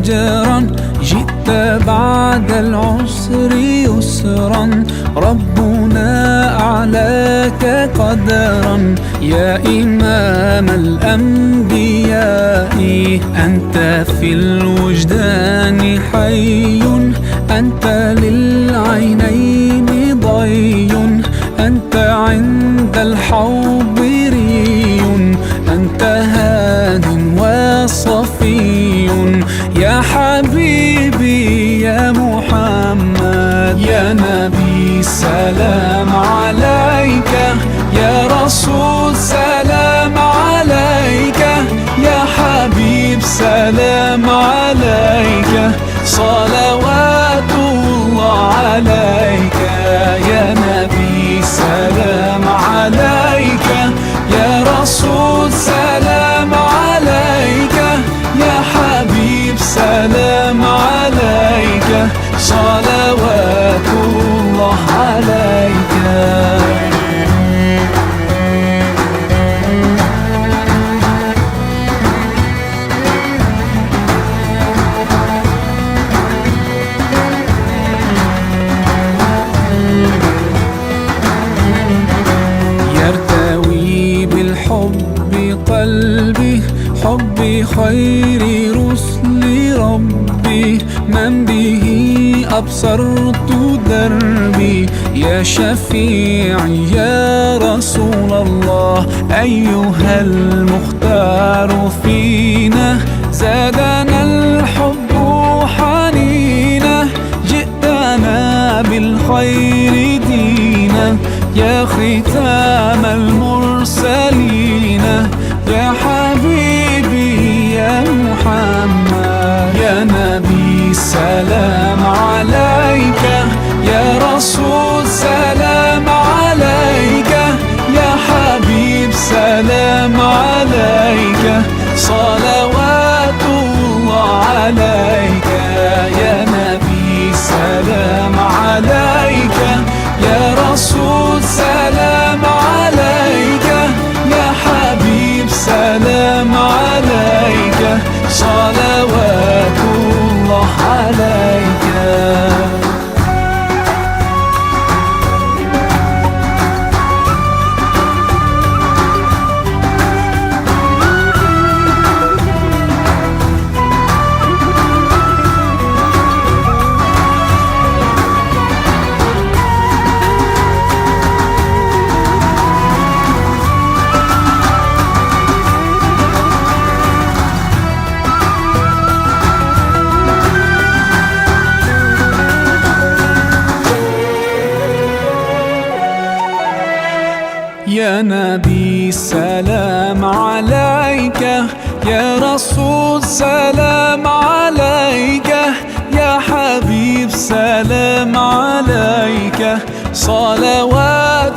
أجرا، جئت بعد العسر يسرا، ربنا أعلاك قدرا. يا إمام الأنبياء أنت في الوجدان حي، أنت للعينين ضي، أنت عند الحوض ري، أنت هاد وصفي. يا حبيبي يا محمد، يا نبي سلام عليك، يا رسول سلام عليك، يا حبيب سلام عليك، صلوات الله عليك. يا نبي سلام عليك، يا رسول سلام عليك، يا حبيب سلام عليك، صلوات الله عليك. يرتوي بالحب قلبي، حب خير رسل ربي، من به أبصرت دربي. يا شفيعي يا رسول الله، أيها المختار فينا، زادنا الحب حنينا، جئتنا بالخير دينا، يا ختام المرسلين، يا حبيبي يا محمد، يا نبي سلام عليك، يا رسول سلام عليك، يا حبيب سلام عليك، صلوات الله عليك. يا نبي سلام عليك، يا رسول سلام عليك، يا حبيب سلام عليك، صلوات الله عليك. يا نبي سلام عليك، يا رسول سلام عليك، يا حبيب سلام عليك، صلوات